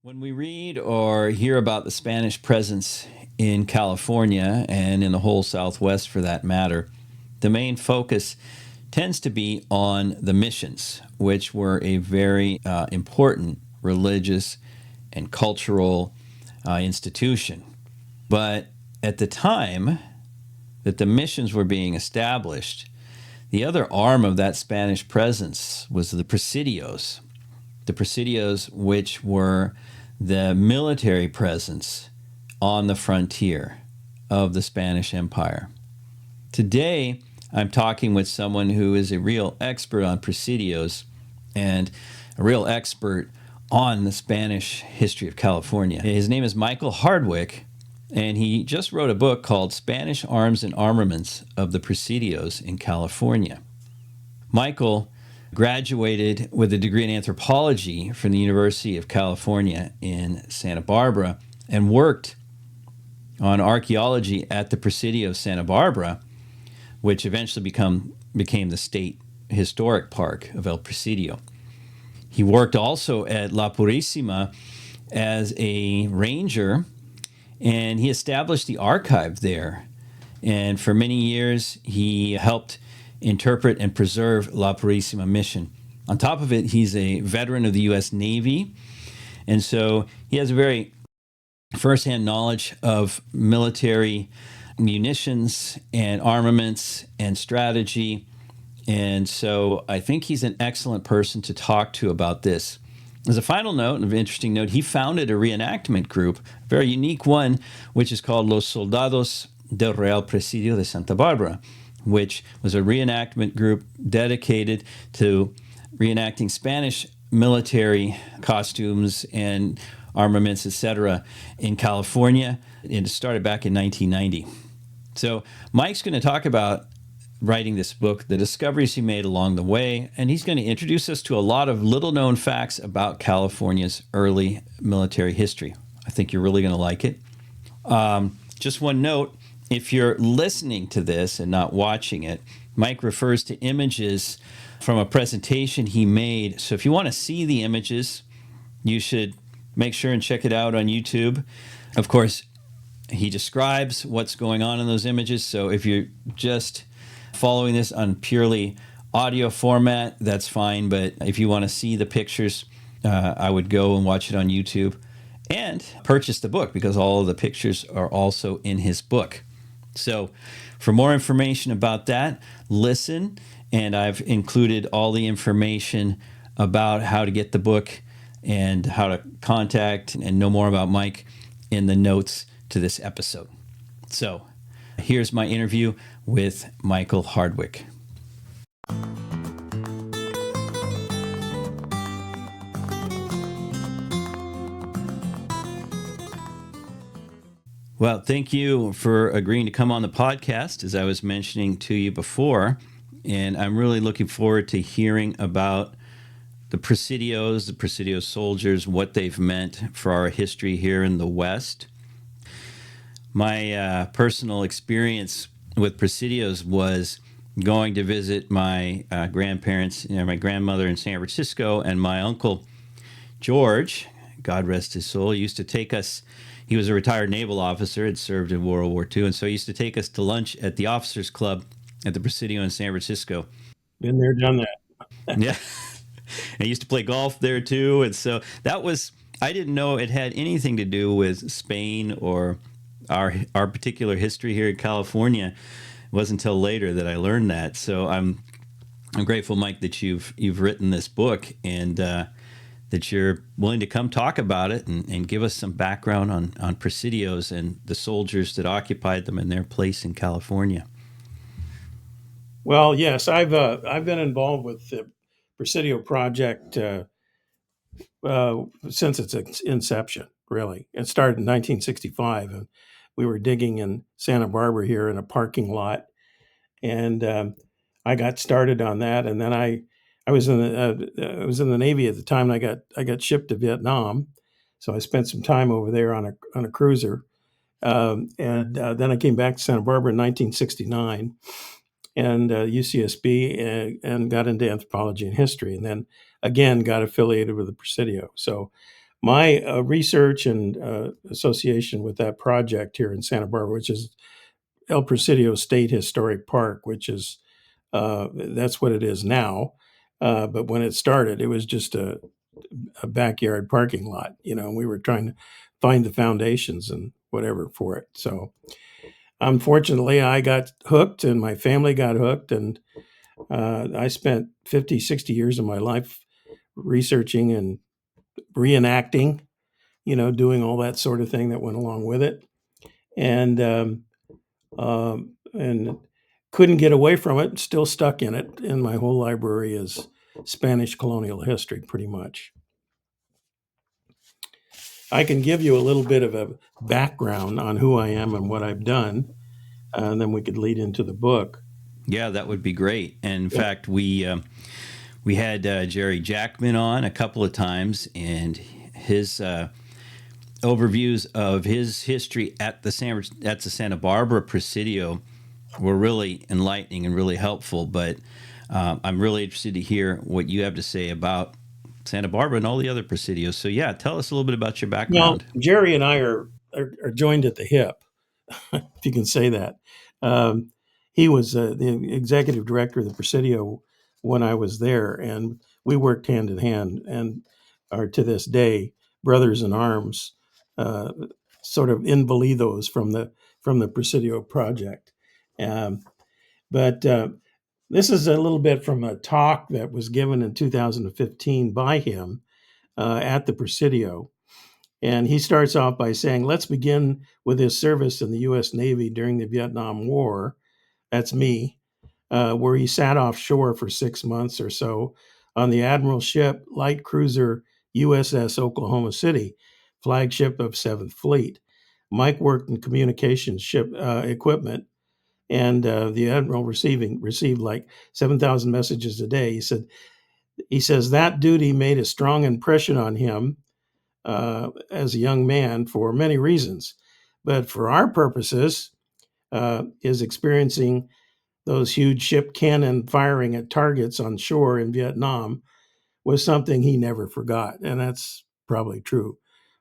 When we read or hear about the Spanish presence in California and in the whole Southwest for that matter, the main focus tends to be on the missions, which were a very important religious and cultural institution. But at the time that the missions were being established, the other arm of that Spanish presence was the Presidios. The Presidios, which were the military presence on the frontier of the Spanish Empire. Today, I'm talking with someone who is a real expert on Presidios and a real expert on the Spanish history of California. His name is Michael Hardwick, and he just wrote a book called Spanish Arms and Armaments of the Presidios in California. Michael graduated with a degree in anthropology from the University of California in Santa Barbara and worked on archaeology at the Presidio of Santa Barbara, which eventually became the state historic park of El Presidio. He worked also at La Purísima as a ranger, and he established the archive there. And for many years, he helped interpret and preserve La Purísima mission. On top of it, he's a veteran of the U.S. Navy, and so he has a very firsthand knowledge of military munitions and armaments and strategy. And so I think he's an excellent person to talk to about this. As a final note, an interesting note, he founded a reenactment group, a very unique one, which is called Los Soldados del Real Presidio de Santa Barbara, which was a reenactment group dedicated to reenacting Spanish military costumes and armaments, etc., in California. And it started back in 1990. So Mike's going to talk about writing this book, the discoveries he made along the way, and he's going to introduce us to a lot of little-known facts about California's early military history. I think you're really going to like it. Just one note, if you're listening to this and not watching it, Mike refers to images from a presentation he made. So if you want to see the images, you should make sure and check it out on YouTube. Of course, he describes what's going on in those images. So if you're just following this on purely audio format, that's fine. But if you want to see the pictures, I would go and watch it on YouTube and purchase the book because all of the pictures are also in his book. So for more information about that, listen, and I've included all the information about how to get the book and how to contact and know more about Mike in the notes to this episode. So here's my interview with Michael Hardwick. Well, thank you for agreeing to come on the podcast, as I was mentioning to you before. And I'm really looking forward to hearing about the Presidio soldiers, what they've meant for our history here in the West. My personal experience with Presidios was going to visit my grandparents, my grandmother in San Francisco, and my uncle George, God rest his soul, used to take us. He was a retired naval officer, had served in World War II, and so he used to take us to lunch at the Officers Club at the Presidio in San Francisco. Been there, done that. Yeah. I used to play golf there too, and so I didn't know it had anything to do with Spain or our particular history here in California. It wasn't until later that I learned that. So I'm grateful, Mike, that you've written this book and that you're willing to come talk about it and give us some background on Presidios and the soldiers that occupied them and their place in California. Well, yes, I've been involved with the Presidio project since its inception. Really, it started in 1965, and we were digging in Santa Barbara here in a parking lot, and I got started on that, and then I was in the Navy at the time, and I got shipped to Vietnam, so I spent some time over there on a cruiser, and then I came back to Santa Barbara in 1969 and UCSB and got into anthropology and history, and then again got affiliated with the Presidio. So My research and association with that project here in Santa Barbara, which is El Presidio State Historic Park, which is that's what it is now. But when it started, it was just a backyard parking lot, and we were trying to find the foundations and whatever for it. So unfortunately, I got hooked and my family got hooked. And I spent 50, 60 years of my life researching and reenacting, doing all that sort of thing that went along with it. And couldn't get away from it, still stuck in it. And my whole library is Spanish colonial history, pretty much. I can give you a little bit of a background on who I am and what I've done, and then we could lead into the book. Yeah, that would be great. And in fact, we had Jerry Jackman on a couple of times, and his overviews of his history at the Santa Barbara Presidio were really enlightening and really helpful. But I'm really interested to hear what you have to say about Santa Barbara and all the other Presidios. So yeah, tell us a little bit about your background. Well, Jerry and I are joined at the hip, if you can say that. He was the executive director of the Presidio when I was there, and we worked hand in hand and are to this day brothers in arms, sort of invalidos from the Presidio project. But this is a little bit from a talk that was given in 2015 by him at the Presidio. And he starts off by saying, let's begin with his service in the U.S. Navy during the Vietnam War. That's me, where he sat offshore for 6 months or so on the admiral ship light cruiser USS Oklahoma City, flagship of 7th Fleet. Mike worked in communications ship equipment, and the admiral received like 7,000 messages a day. He says that duty made a strong impression on him as a young man for many reasons. But for our purposes, is experiencing those huge ship cannon firing at targets on shore in Vietnam was something he never forgot. And that's probably true.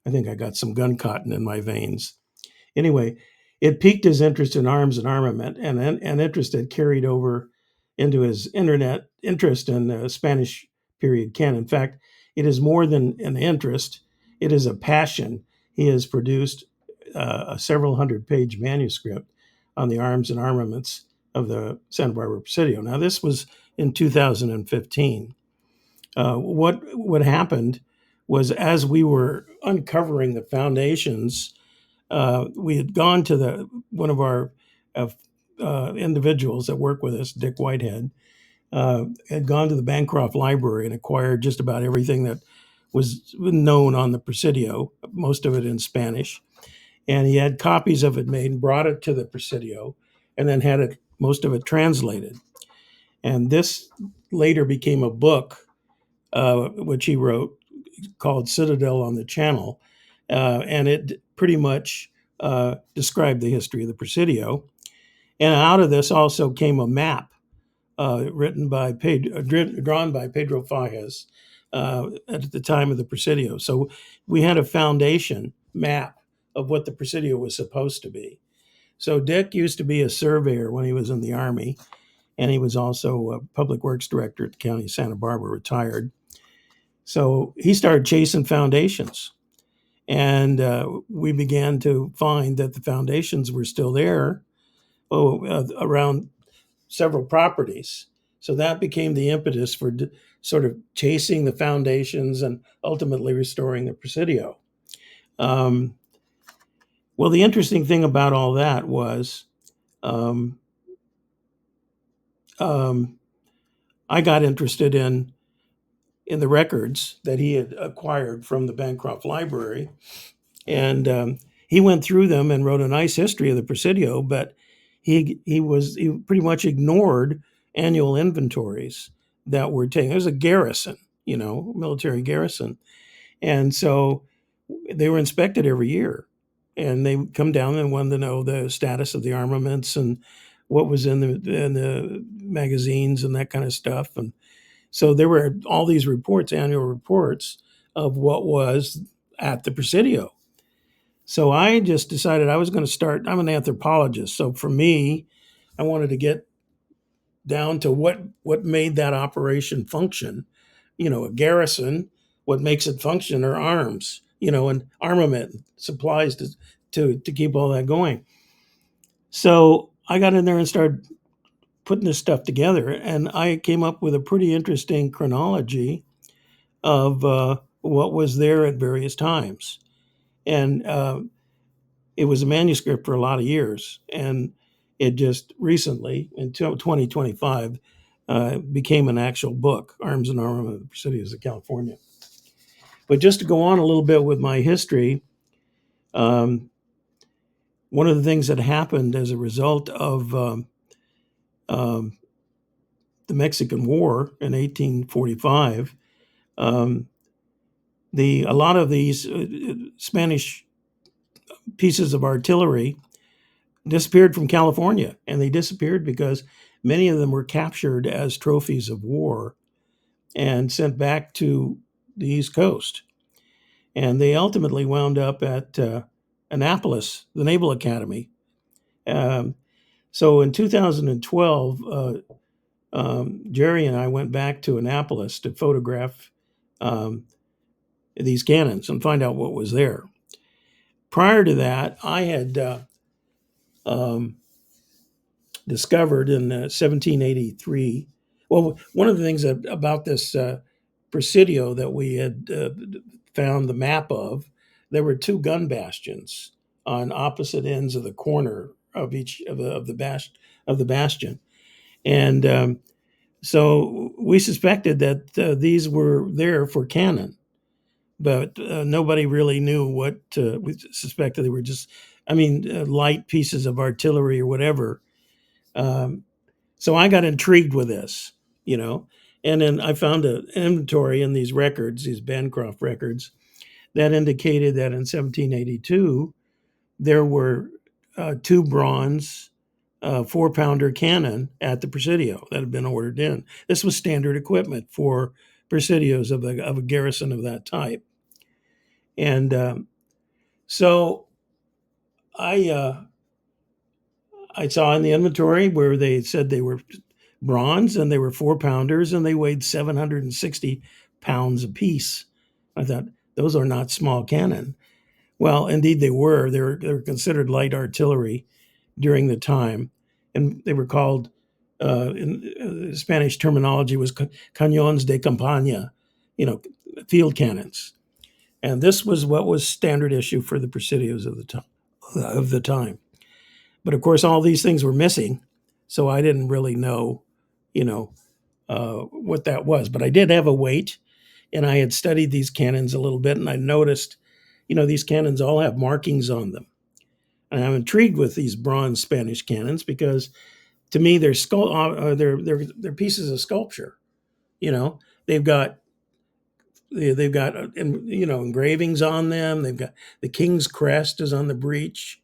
I think I got some gun cotton in my veins. Anyway, it piqued his interest in arms and armament, and an interest that carried over into his internet interest in Spanish period canon. In fact, it is more than an interest, it is a passion. He has produced a several hundred-page manuscript on the arms and armaments of the Santa Barbara Presidio. Now, this was in 2015. What happened was, as we were uncovering the foundations, we had gone to one of our individuals that work with us, Dick Whitehead, had gone to the Bancroft Library and acquired just about everything that was known on the Presidio, most of it in Spanish. And he had copies of it made and brought it to the Presidio, and then had most of it translated. And this later became a book, which he wrote, called Citadel on the Channel. And it pretty much described the history of the Presidio. And out of this also came a map drawn by Pedro Fages at the time of the Presidio. So we had a foundation map of what the Presidio was supposed to be. So Dick used to be a surveyor when he was in the Army, and he was also a public works director at the county of Santa Barbara, retired. So he started chasing foundations. And we began to find that the foundations were still there around several properties. So that became the impetus for sort of chasing the foundations and ultimately restoring the Presidio. Well, the interesting thing about all that was I got interested in the records that he had acquired from the Bancroft Library. And he went through them and wrote a nice history of the Presidio, but he pretty much ignored annual inventories that were taken. It was a garrison, military garrison, and so they were inspected every year, and they come down and wanted to know the status of the armaments and what was in the magazines and that kind of stuff. And so there were all these reports, annual reports, of what was at the Presidio. So I just decided I was going to start. I'm an anthropologist, so for me, I wanted to get down to what made that operation function. A garrison, what makes it function are arms, and armament, supplies to keep all that going. So I got in there and started putting this stuff together, and I came up with a pretty interesting chronology of what was there at various times. And it was a manuscript for a lot of years, and it just recently, in 2025, became an actual book, Arms and Armaments of the Presidios of California. But just to go on a little bit with my history, um, one of the things that happened as a result of um, the Mexican War in 1845, um, a lot of these Spanish pieces of artillery disappeared from California, and they disappeared because many of them were captured as trophies of war and sent back to the East Coast. And they ultimately wound up at Annapolis, the Naval Academy. Um, so in 2012, Jerry and I went back to Annapolis to photograph um, these cannons and find out what was there. Prior to that, I had um, discovered in 1783. Well, one of the things about this Presidio that we had found the map of, there were two gun bastions on opposite ends of the corner of each of the bastion, and so we suspected that these were there for cannon, but nobody really knew what. We suspected they were just, light pieces of artillery or whatever. Um, so I got intrigued with this, and then I found an inventory in these records, these Bancroft records, that indicated that in 1782 there were two bronze 4-pounder cannon at the Presidio that had been ordered in. This was standard equipment for Presidios of a garrison of that type. And so I I saw in the inventory where they said they were bronze and they were 4-pounders and they weighed 760 pounds apiece. I thought, those are not small cannon. Well, indeed they were. They were considered light artillery during the time, and they were called, in Spanish terminology, was cañones de campaña, field cannons. And this was what was standard issue for the Presidios of the time. But of course, all these things were missing, so I didn't really know, you know, what that was. But I did have a weight, and I had studied these cannons a little bit, and I noticed, these cannons all have markings on them. And I'm intrigued with these bronze Spanish cannons because, to me, they're pieces of sculpture. You know, they've got they've got engravings on them. They've got the king's crest is on the breech.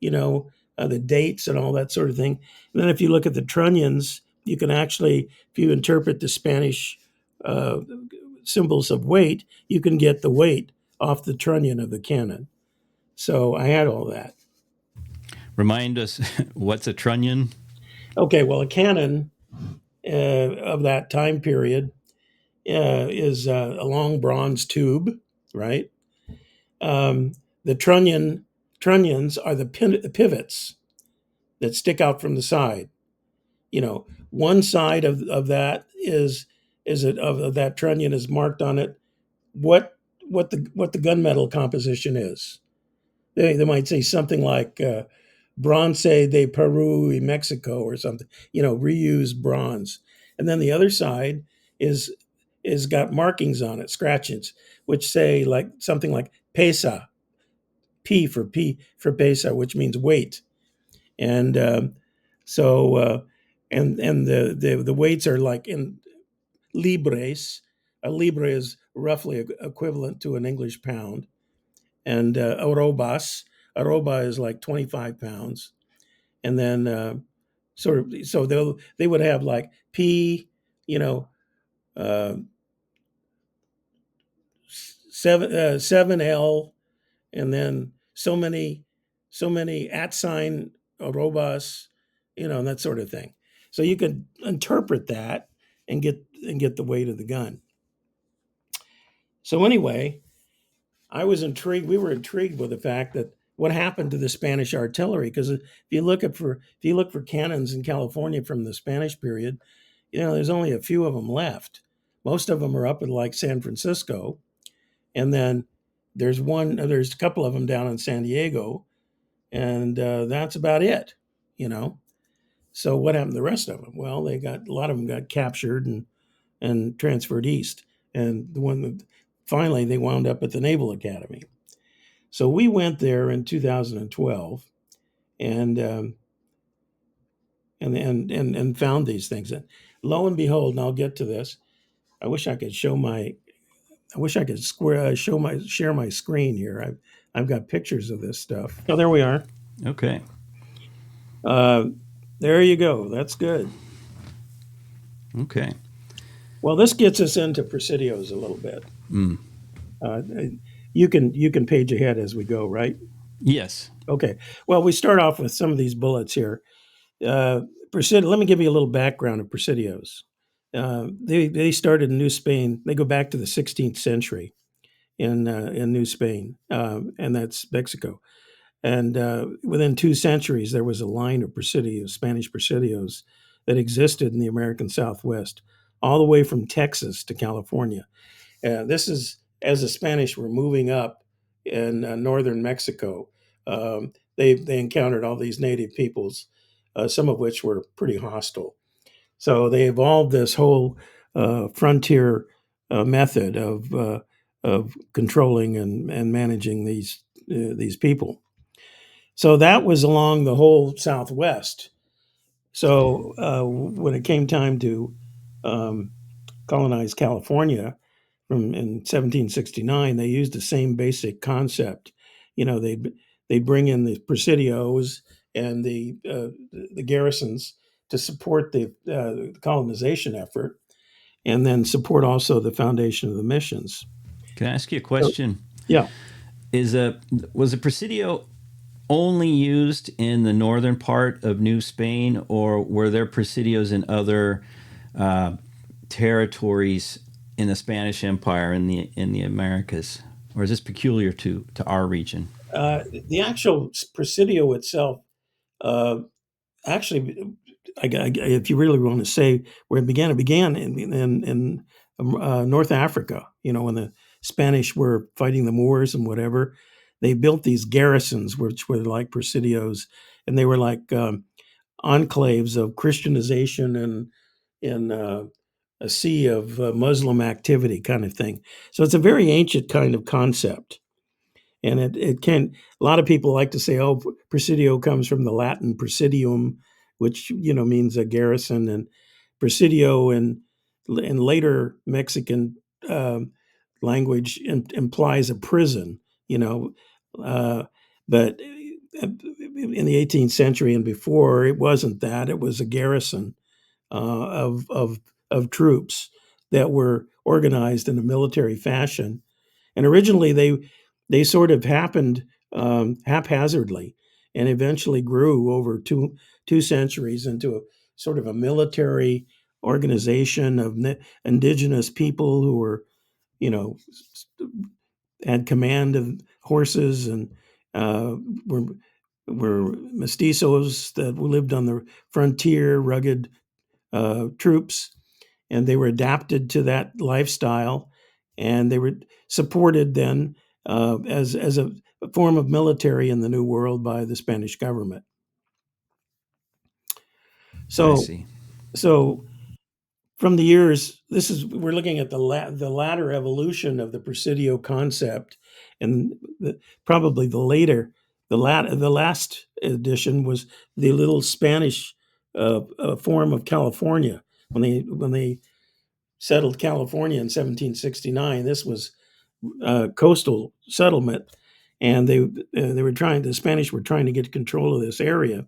The dates and all that sort of thing. And then if you look at the trunnions, you can actually, if you interpret the Spanish uh, symbols of weight, you can get the weight off the trunnion of the cannon. So I had all that. Remind us, what's a trunnion? Okay, well, a cannon of that time period is a long bronze tube, right? The trunnions are the pivots that stick out from the side. One side of that of that trunnion is marked on it what the gunmetal composition is. They might say something like bronce de Peru y Mexico or something, reused bronze. And then the other side is got markings on it, scratches, which say like something like pesa, P for pesa, which means weight. And so and the weights are like in libres. A libre is roughly equivalent to an English pound, and arroba is like 25 pounds, and then so they would have like P, you know, uh, 7L, and then so many at sign arrobas, and that sort of thing. So you could interpret that and get the weight of the gun. So anyway, I was intrigued. We were intrigued with the fact that what happened to the Spanish artillery, because if you look for cannons in California from the Spanish period, there's only a few of them left. Most of them are up in like San Francisco, and then there's a couple of them down in San Diego, and that's about it. You know. So what happened to the rest of them? Well, a lot of them got captured and transferred east, and the one that finally they wound up at the Naval Academy. So we went there in 2012, and and found these things. And lo and behold, and I'll get to this. I wish I could show my. I wish I could share my screen here. I've got pictures of this stuff. Oh, there we are. Okay. Uh, there you go. That's good. Okay. Well, this gets us into Presidios a little bit. Mm. You can page ahead as we go, right? Yes. Okay. Well, we start off with some of these bullets here. Let me give you a little background of Presidios. They started in New Spain. They go back to the 16th century in New Spain, and that's Mexico. And within 2 centuries, there was a line of Presidios, Spanish Presidios, that existed in the American Southwest, all the way from Texas to California. This is as the Spanish were moving up in northern Mexico. They encountered all these native peoples, some of which were pretty hostile. So they evolved this whole frontier method of controlling and managing these people. So that was along the whole Southwest. So when it came time to colonize California in 1769, they used the same basic concept. They'd bring in the presidios and the garrisons to support the colonization effort, and then support also the foundation of the missions. Can I ask you a So, question? yeah. Was a Presidio only used in the northern part of New Spain, or were there Presidios in other uh, territories in the Spanish Empire in the Americas, or is this peculiar to our region? The actual Presidio itself, uh, actually, if you really want to say where it began in North Africa. When the Spanish were fighting the Moors and whatever, they built these garrisons, which were like presidios, and they were like enclaves of Christianization and in a sea of Muslim activity, kind of thing. So it's a very ancient kind of concept. And it can, a lot of people like to say, oh, presidio comes from the Latin presidium, which, means a garrison, and presidio in later Mexican language implies a prison, uh, but in the 18th century and before, it wasn't that. It was a garrison of troops that were organized in a military fashion. And originally, they sort of happened haphazardly, and eventually grew over two centuries into a sort of a military organization of indigenous people who were, you know, had command of horses, and uh, were were mestizos that lived on the frontier, rugged troops, and they were adapted to that lifestyle, and they were supported then as a form of military in the New World by the Spanish government. I So, see. so from the years, we're looking at the latter evolution of the Presidio concept, and probably the last edition was the little Spanish form of California when they settled California in 1769. This was coastal settlement, and the Spanish were trying to get control of this area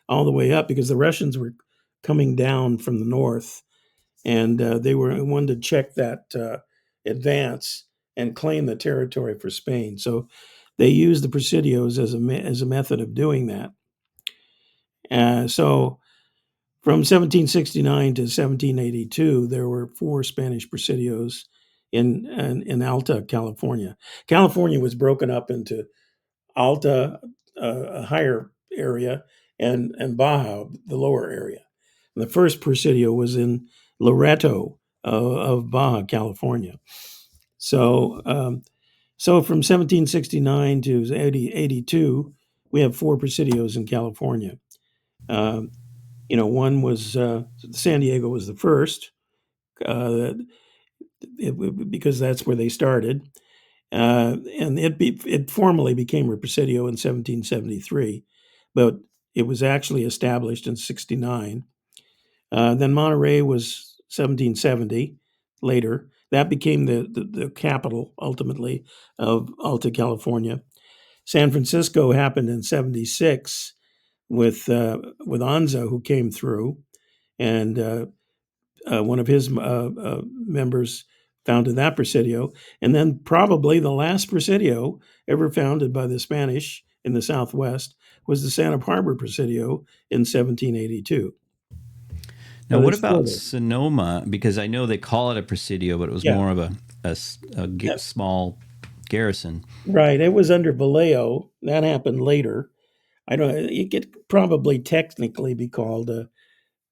all the way up because the Russians were coming down from the north, and they wanted to check that advance and claim the territory for Spain. So they used the Presidios as a method of doing that. So from 1769 to 1782, there were 4 Spanish Presidios in Alta California. California was broken up into Alta, a higher area, and Baja, the lower area. And the first Presidio was in Loreto of Baja California. So, so from 1769 to 82, we have 4 Presidios in California. Um, one was San Diego was the first, uh, because that's where they started. And it formally became a Presidio in 1773, but it was actually established in 69. Then Monterey was 1770 later. That became the capital, ultimately, of Alta California. San Francisco happened in 76 with Anza, who came through, and one of his members founded that Presidio. And then probably the last Presidio ever founded by the Spanish in the Southwest was the Santa Barbara Presidio in 1782. Now, But what it's still about there. Sonoma? Because I know they call it a Presidio, but it was Yeah, more of yeah, small garrison. right. It was under Vallejo. That happened later. I don't. It could probably technically be called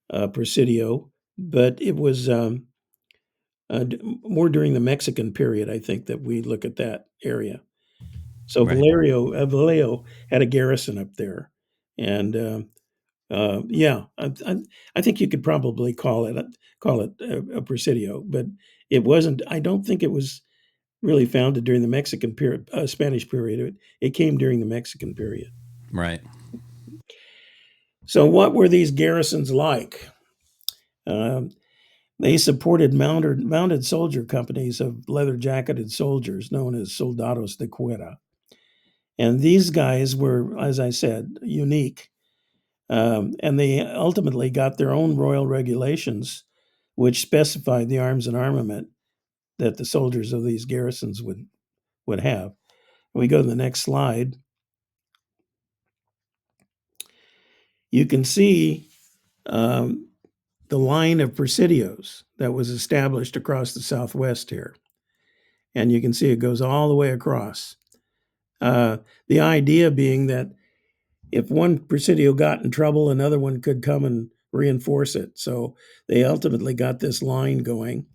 a Presidio, but it was more during the Mexican period. I think that we look at that area. So Right. Vallejo had a garrison up there, and yeah, I think you could probably call it a Presidio, but it wasn't. I don't think it was really founded during the Mexican period, Spanish period. It came during the Mexican period. Right. So, what were these garrisons like? Um, they supported mounted soldier companies of leather jacketed soldiers known as soldados de cuera. And these guys were, as I said, unique. And they ultimately got their own royal regulations, which specified the arms and armament that the soldiers of these garrisons would have. When we go to the next slide, you can see um, the line of presidios that was established across the Southwest here. And you can see it goes all the way across. Uh, the idea being that if one presidio got in trouble, another one could come and reinforce it. So they ultimately got this line going.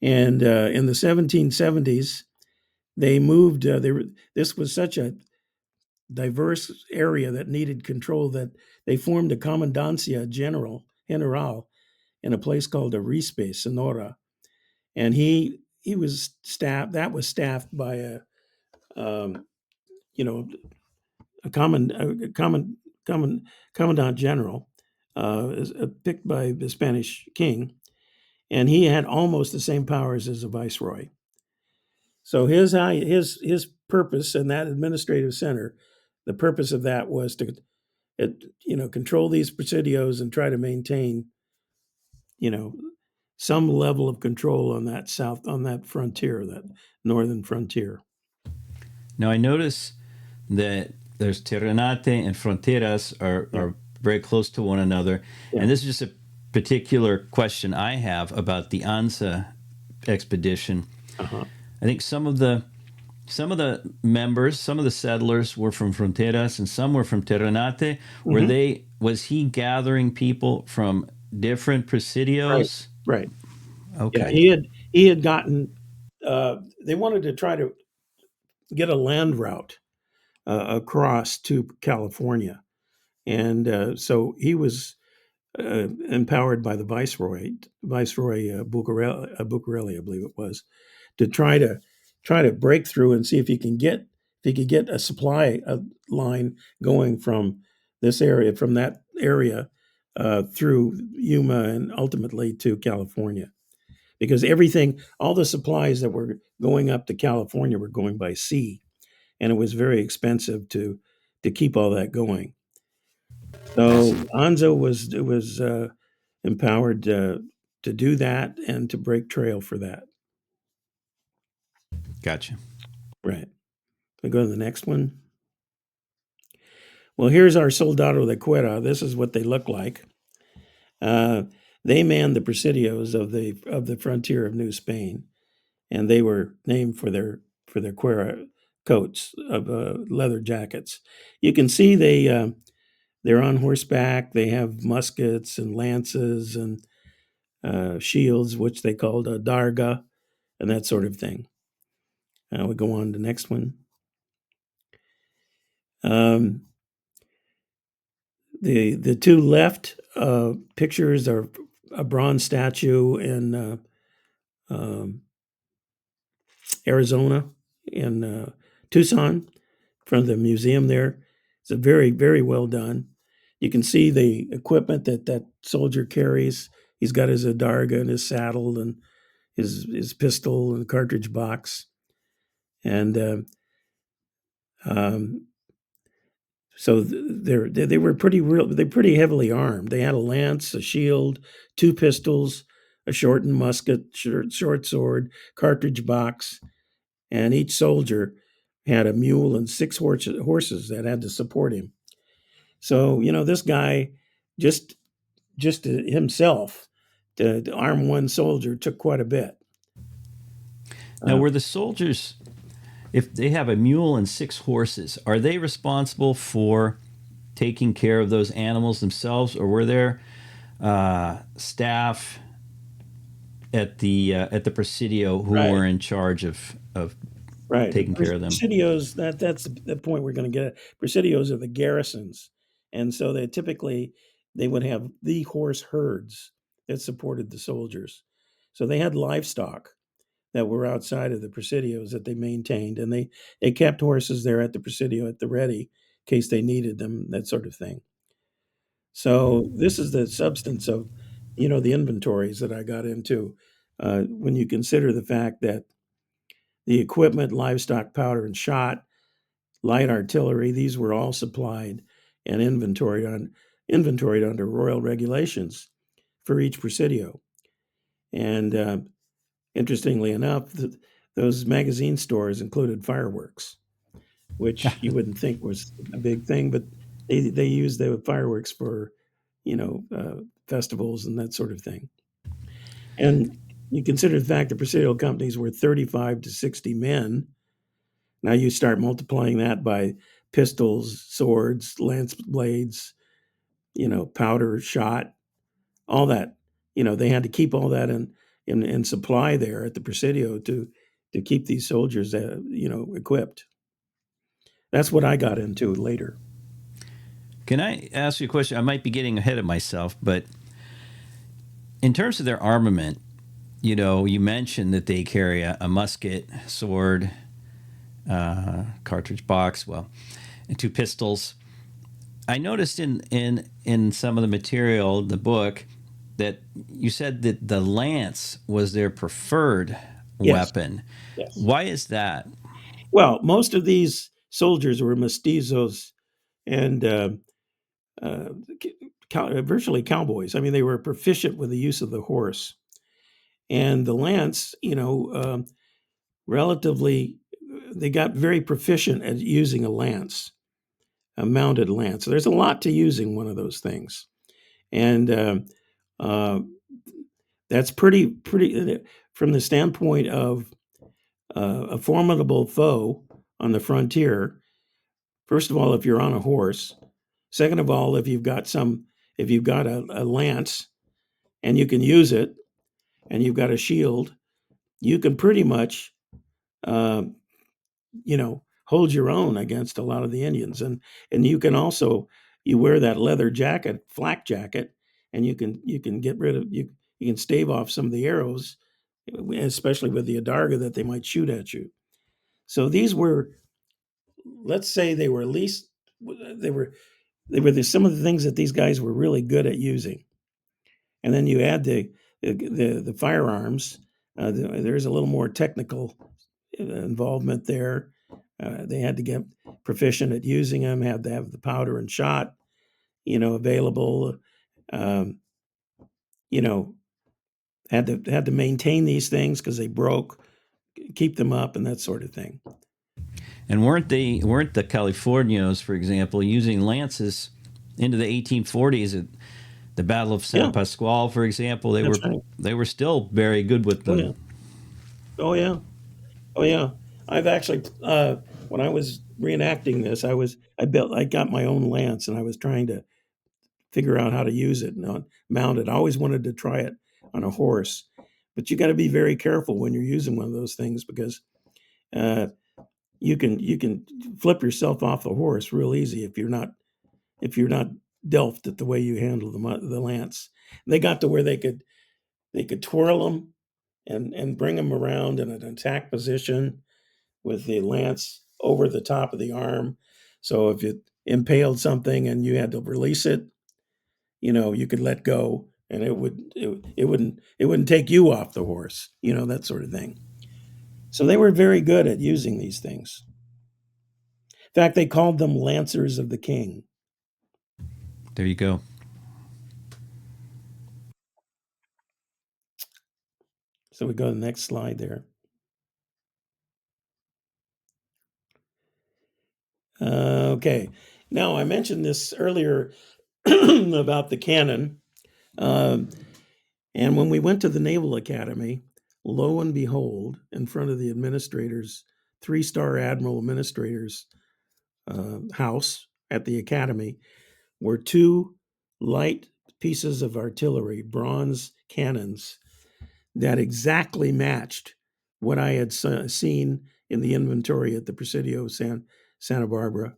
And in the 1770s, they moved. This was such a diverse area that needed control that they formed a Comandancia General in a place called Arispe, Sonora, and he was staffed. That was staffed by um, you know a commandant general, picked by the Spanish king, and he had almost the same powers as a viceroy. So his purpose in that administrative center, the purpose of that was to control these presidios and try to maintain you know some level of control on that frontier, that northern frontier. Now, I notice that there's Terrenate and Fronteras Yeah, are very close to one another. yeah, And this is just a particular question I have about the ANSA expedition. uh-huh. I think some of the members, some of the settlers were from Fronteras and some were from Terrenate. Hmm. Was he gathering people from different Right, presidios? right. Yeah, Okay. he had gotten. They wanted to try to get a land route across to California, and so he was empowered by the Viceroy Bucareli, I believe it was, to try to break through and see if he could get a supply line going from that area through Yuma and ultimately to California, because all the supplies that were going up to California were going by sea, and it was very expensive to keep all that going. So Anzo was empowered to do that and to break trail for that. Gotcha. Right. We go to the next one. Well, here's our Soldado de Cuera. This is what they look like. Uh, they manned the Presidios of the frontier of New Spain, and they were named for their Cuera coats of leather jackets. You can see they're on horseback. They have muskets and lances and shields, which they called a darga, and that sort of thing. We go on to the next one. Um, the two left pictures are a bronze statue in um, Arizona, in Tucson, in front of the museum there. It's a very well done. You can see the equipment that that soldier carries. He's got his adarga and his saddle and his pistol and cartridge box, and um, so they were pretty heavily armed. They had a lance, a shield, two pistols, a shortened musket, short sword, cartridge box, and each soldier had a mule and six horses that had to support him. So this guy just himself to arm one soldier took quite a bit. Now, Uh, were the soldiers, if they have a mule and 6 horses, are they responsible for taking care of those animals themselves, or were there staff at the Presidio who right. were in charge of Right. The taking care of them? Presidios, that's the point we're going to get at. Presidios are the garrisons. And so they would have the horse herds that supported the soldiers. So they had livestock that were outside of the Presidios that they maintained. And they kept horses there at the Presidio at the ready in case they needed them, that sort of thing. So this is the substance of, the inventories that I got into. When you consider the fact that the equipment, livestock, powder, and shot, light artillery, these were all supplied and inventoried under royal regulations for each presidio. And interestingly enough, those magazine stores included fireworks, which you wouldn't think was a big thing, but they used the fireworks for, festivals and that sort of thing. And you consider the fact that presidial companies were 35 to 60 men. Now you start multiplying that by pistols, swords, lance blades, powder, shot, all that. They had to keep all that in supply there at the Presidio to keep these soldiers, equipped. That's what I got into later. Can I ask you a question? I might be getting ahead of myself, but in terms of their armament, you mentioned that they carry a musket, sword, cartridge box, well, and 2 pistols. I noticed in some of the material, the book, that you said that the lance was their preferred Yes, weapon. yes. Why is that? Well, most of these soldiers were mestizos and uh, virtually cowboys. I mean, they were proficient with the use of the horse. And the lance, relatively, they got very proficient at using a lance, a mounted lance. So there's a lot to using one of those things, and uh, that's pretty from the standpoint of a formidable foe on the frontier. First of all, if you're on a horse. Second of all, if you've got a lance and you can use it, and you've got a shield, you can pretty much uh, hold your own against a lot of the Indians. And you can also you wear that leather jacket, flak jacket, and you can get rid of you can stave off some of the arrows, especially with the adarga that they might shoot at you. So these were, let's say, they were at least they were some of the things that these guys were really good at using. And then you add the firearms. There's a little more technical involvement there. They had to get proficient at using them, had to have the powder and shot, available. Um, you know, had to maintain these things because they broke. keep them up and that sort of thing. And weren't the Californios, for example, using lances into the 1840s at the Battle of San Yeah, Pasqual, for example? that's right. They were still very good with Oh yeah. them. Oh yeah. Oh yeah. I've actually when I was reenacting this, I got my own lance and I was trying to figure out how to use it and mount it. I always wanted to try it on a horse, but you got to be very careful when you're using one of those things because uh, you can flip yourself off the horse real easy if you're not delft at the way you handle the lance. They got to where they could twirl them and bring them around in an attack position with the lance over the top of the arm. So if it impaled something and you had to release it, you could let go and it wouldn't take you off the horse, that sort of thing. So they were very good at using these things. In fact, they called them Lancers of the King. There you go. So we go to the next slide there. Okay. Now I mentioned this earlier about the cannon. Um, and when we went to the Naval Academy, lo and behold, in front of the administrators, 3-star admiral administrators house at the academy, were 2 light pieces of artillery, bronze cannons, that exactly matched what I had seen in the inventory at the Presidio Santa Barbara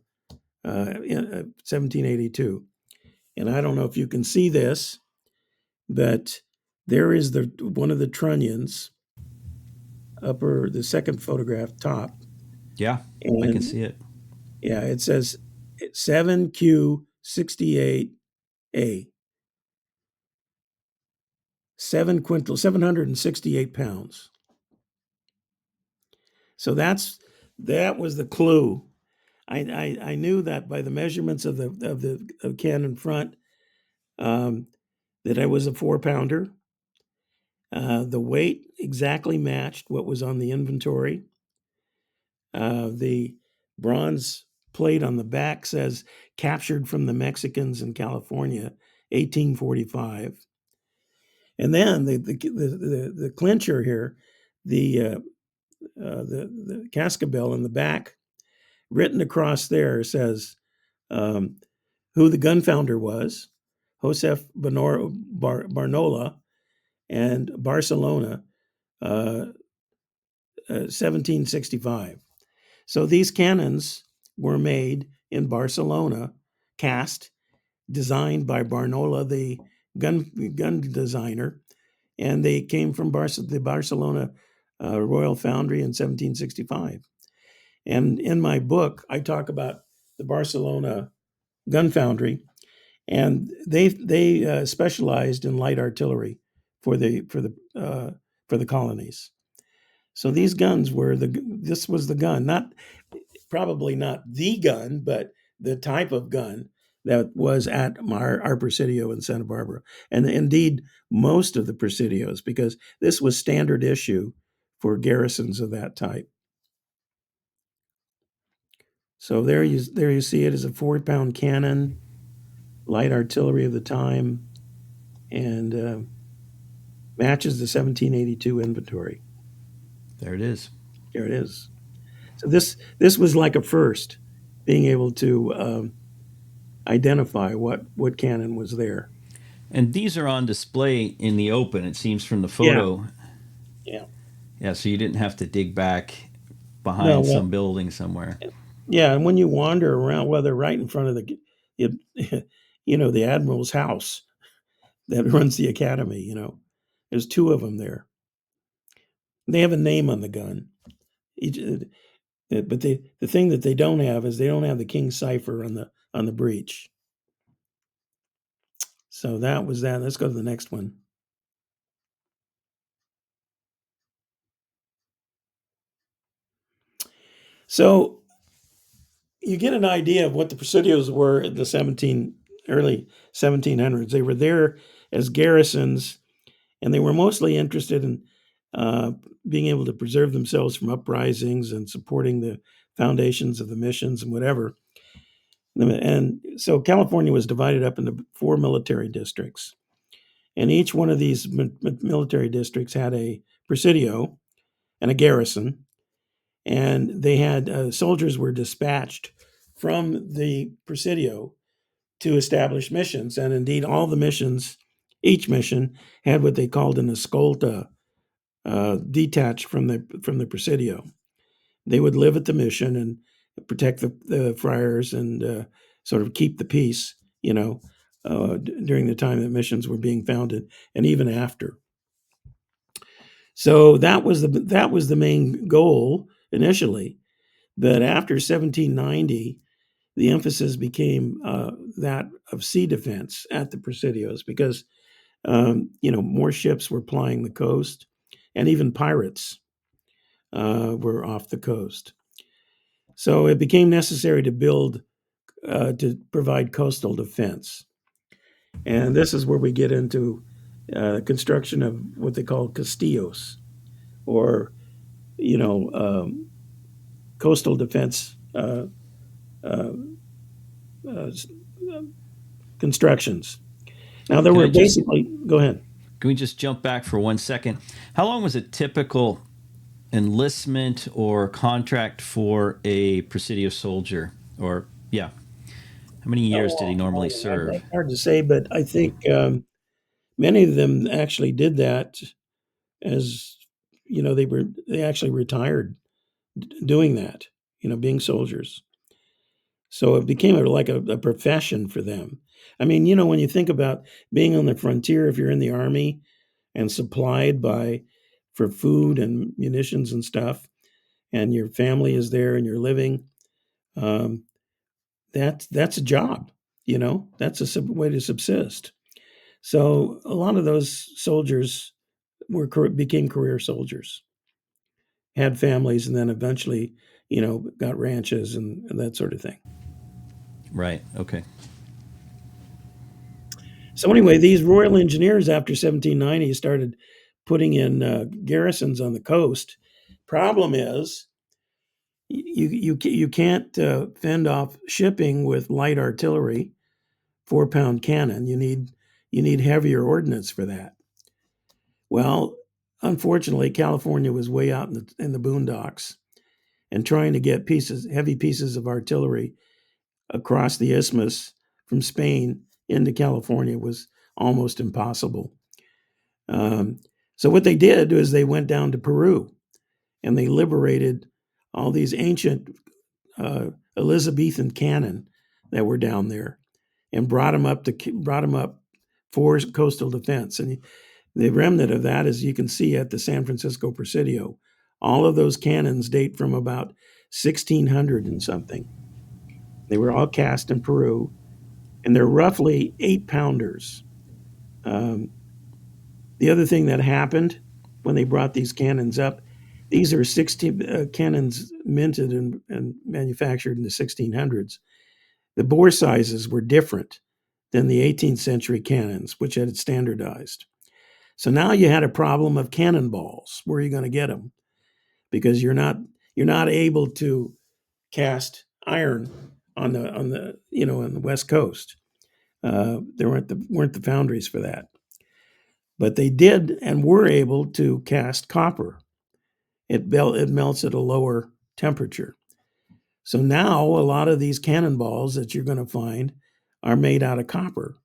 in 1782. And I don't know if you can see this, but there is one of the trunnions, the second photograph, top, Yeah, I can and see it. yeah, it says 7Q68A, 768 pounds. So that was the clue. I knew that by the measurements of the cannon front, that I was a 4-pounder. The weight exactly matched what was on the inventory. The bronze plate on the back says captured from the Mexicans in California, 1845. And then the clincher here, the cascabel in the back, written across there, says who the gun founder was, Josef Barnola, and Barcelona, 1765. So these cannons were made in Barcelona, cast, designed by Barnola, the gun designer, and they came from the Barcelona Royal Foundry in 1765. And in my book, I talk about the Barcelona gun foundry, and they specialized in light artillery for the colonies. So these guns this was the gun, probably not the gun, but the type of gun that was at our Presidio in Santa Barbara, and indeed most of the Presidios, because this was standard issue for garrisons of that type. So there you see it as a 4-pound cannon, light artillery of the time, and matches the 1782 inventory. There it is. Here it is. So this was like a first, being able to identify what cannon was there. And these are on display in the open, it seems from the Yeah, photo. yeah. Yeah, so you didn't have to dig back No, behind well, some building somewhere. yeah, and when you wander around, well, they're right in front of the admiral's house that runs the academy. There's 2 of them there. They have a name on the gun. Each, but the thing that they don't have is they don't have the King cipher on the breech. So that was that. Let's go to the next one. So you get an idea of what the Presidios were in the early 1700s. They were there as garrisons, and they were mostly interested in uh, being able to preserve themselves from uprisings and supporting the foundations of the missions and whatever. And so California was divided up into 4 military districts. And each one of these military districts had a presidio and a garrison. And they had soldiers were dispatched from the presidio to establish missions. And indeed, all the missions, each mission had what they called an escolta, detached from the presidio. They would live at the mission and protect the friars and sort of keep the peace, during the time that missions were being founded and even after. So that was the main goal initially. But after 1790, the emphasis became that of sea defense at the Presidios because more ships were plying the coast, and even pirates were off the coast. So it became necessary to provide coastal defense. And this is where we get into construction of what they call castillos, or coastal defense uh, uh, constructions. Now there Can were I just basically. Go ahead. can we just jump back for 1 second? How long was a typical enlistment or contract for a Presidio soldier? Or yeah, how many years did he normally serve? That's hard to say, but I think many of them actually did that as they actually retired doing that, being soldiers. So it became like a profession for them. I mean, when you think about being on the frontier, if you're in the army and supplied by for food and munitions and stuff, and your family is there and you're living, um, that's a job. That's a way to subsist. So a lot of those soldiers became career soldiers, had families, and then eventually, got ranches and that sort of thing. Right. Okay. So anyway, these Royal Engineers after 1790 started putting in garrisons on the coast. Problem is, you can't fend off shipping with light artillery, 4-pound cannon. You need heavier ordnance for that. Well, unfortunately, California was way out in the boondocks, and trying to get heavy pieces of artillery across the isthmus from Spain into California was almost impossible. Um, so what they did was they went down to Peru and they liberated all these ancient Elizabethan cannon that were down there and brought them up for coastal defense. And the remnant of that, as you can see at the San Francisco Presidio, all of those cannons date from about 1600 and something. They were all cast in Peru, and they're roughly 8-pounders. Um, the other thing that happened when they brought these cannons up, these are 16 cannons minted and manufactured in the 1600s. The bore sizes were different than the 18th century cannons, which had standardized. So now you had a problem of cannonballs. Where are you going to get them? Because you're not able to cast iron on the West Coast. There weren't the foundries for that, but they did and were able to cast copper. It melts at a lower temperature. So now a lot of these cannonballs that you're going to find are made out of copper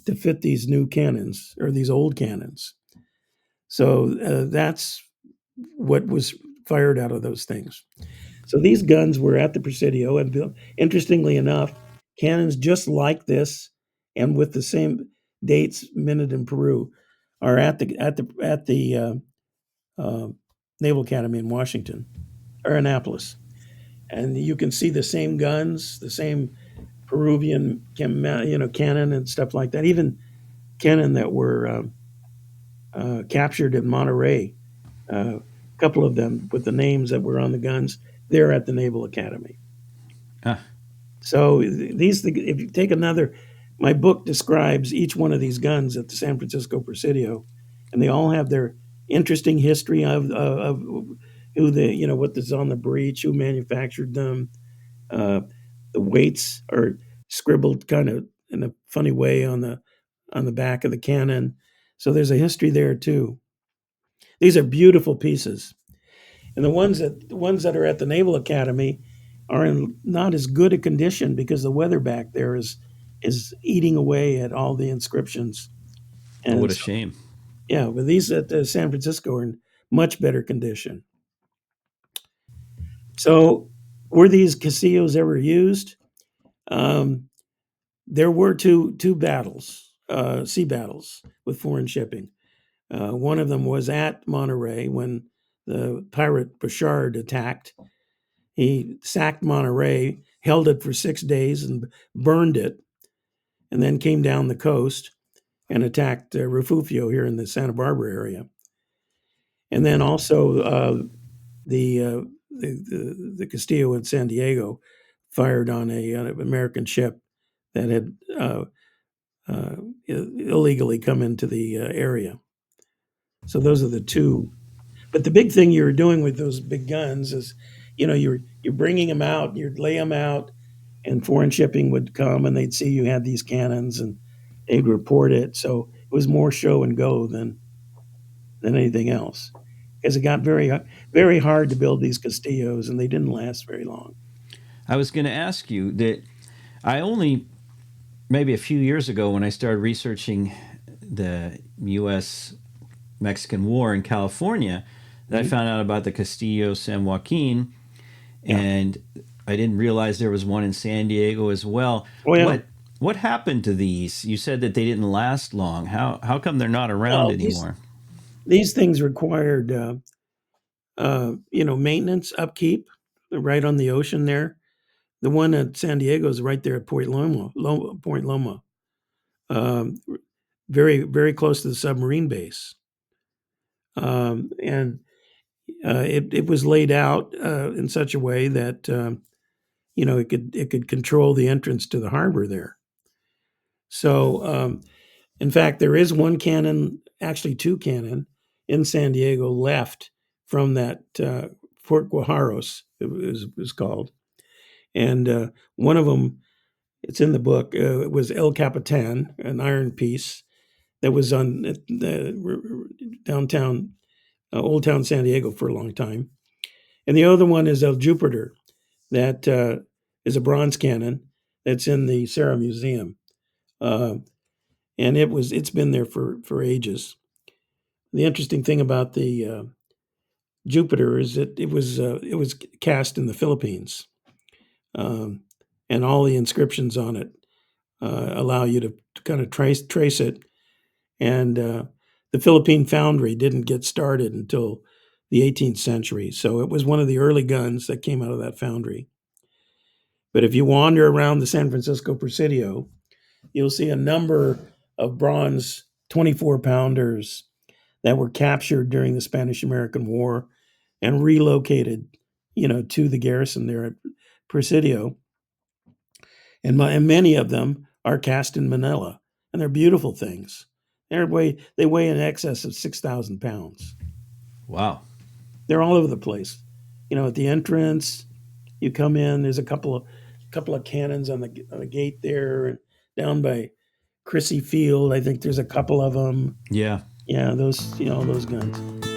to fit these new cannons or these old cannons. So that's what was fired out of those things. So these guns were at the Presidio, and interestingly enough, cannons just like this, and with the same dates minted in Peru, are at the uh, Naval Academy in Washington or Annapolis, and you can see the same guns, the same Peruvian cannon and stuff like that. Even cannon that were captured in Monterey, a couple of them with the names that were on the guns, they're at the Naval Academy. Ah, So if you take my book describes each one of these guns at the San Francisco Presidio, and they all have their interesting history of who what is on the breech, who manufactured them. Uh, the weights are scribbled kind of in a funny way on the back of the cannon. So there's a history there too. These are beautiful pieces, and the ones that are at the Naval Academy are in not as good a condition because the weather back there is eating away at all the inscriptions. Oh, And what a so, shame. yeah, but these at San Francisco are in much better condition. So were these Castillos ever used? Um, there were two battles, sea battles with foreign shipping. One of them was at Monterey when the pirate Bouchard attacked. He sacked Monterey, held it for 6 days, and burned it, and then came down the coast and attacked Refugio here in the Santa Barbara area. And then also the, uh, the Castillo in San Diego fired on an American ship that had uh, illegally come into the area. So those are the two. But the big thing you were doing with those big guns is, you're bringing them out, you'd lay them out, and foreign shipping would come and they'd see you had these cannons and they'd report it. So it was more show and go than anything else, because it got very hard to build these Castillos and they didn't last very long. I was going to ask you that I only, maybe a few years ago, when I started researching the U.S. Mexican War in California, that I Mhm. found out about the Castillo San Joaquin, Yeah. and I didn't realize there was one in San Diego as well. Oh yeah. What happened to these? You said that they didn't last long. How come they're not around Well, these anymore? these things required maintenance, upkeep, right on the ocean there. The one at San Diego is right there at Point Loma, um, very very close to the submarine base, and it was laid out in such a way that it could control the entrance to the harbor there. So, in fact, there is one cannon, actually two cannon, in San Diego left from that Fort Guajaros. It was called, and one of them, it's in the book. It was El Capitan, an iron piece that was on the downtown, Old Town San Diego for a long time. And the other one is El Jupiter, that is a bronze cannon that's in the Serra Museum, uh, and it's been there for ages. The interesting thing about the Jupiter is that it was cast in the Philippines, um, and all the inscriptions on it allow you to kind of trace it. And the Philippine foundry didn't get started until the 18th century, so it was one of the early guns that came out of that foundry. But if you wander around the San Francisco Presidio, you'll see a number of bronze 24 pounders that were captured during the Spanish American War and relocated, to the garrison there at Presidio. And many of them are cast in Manila, and they're beautiful things. They weigh in excess of 6,000 pounds. Wow. They're all over the place. At the entrance, you come in. There's a couple of cannons on the gate there, and down by Chrissy Field, I think there's a couple of them. Yeah. Yeah, those guns.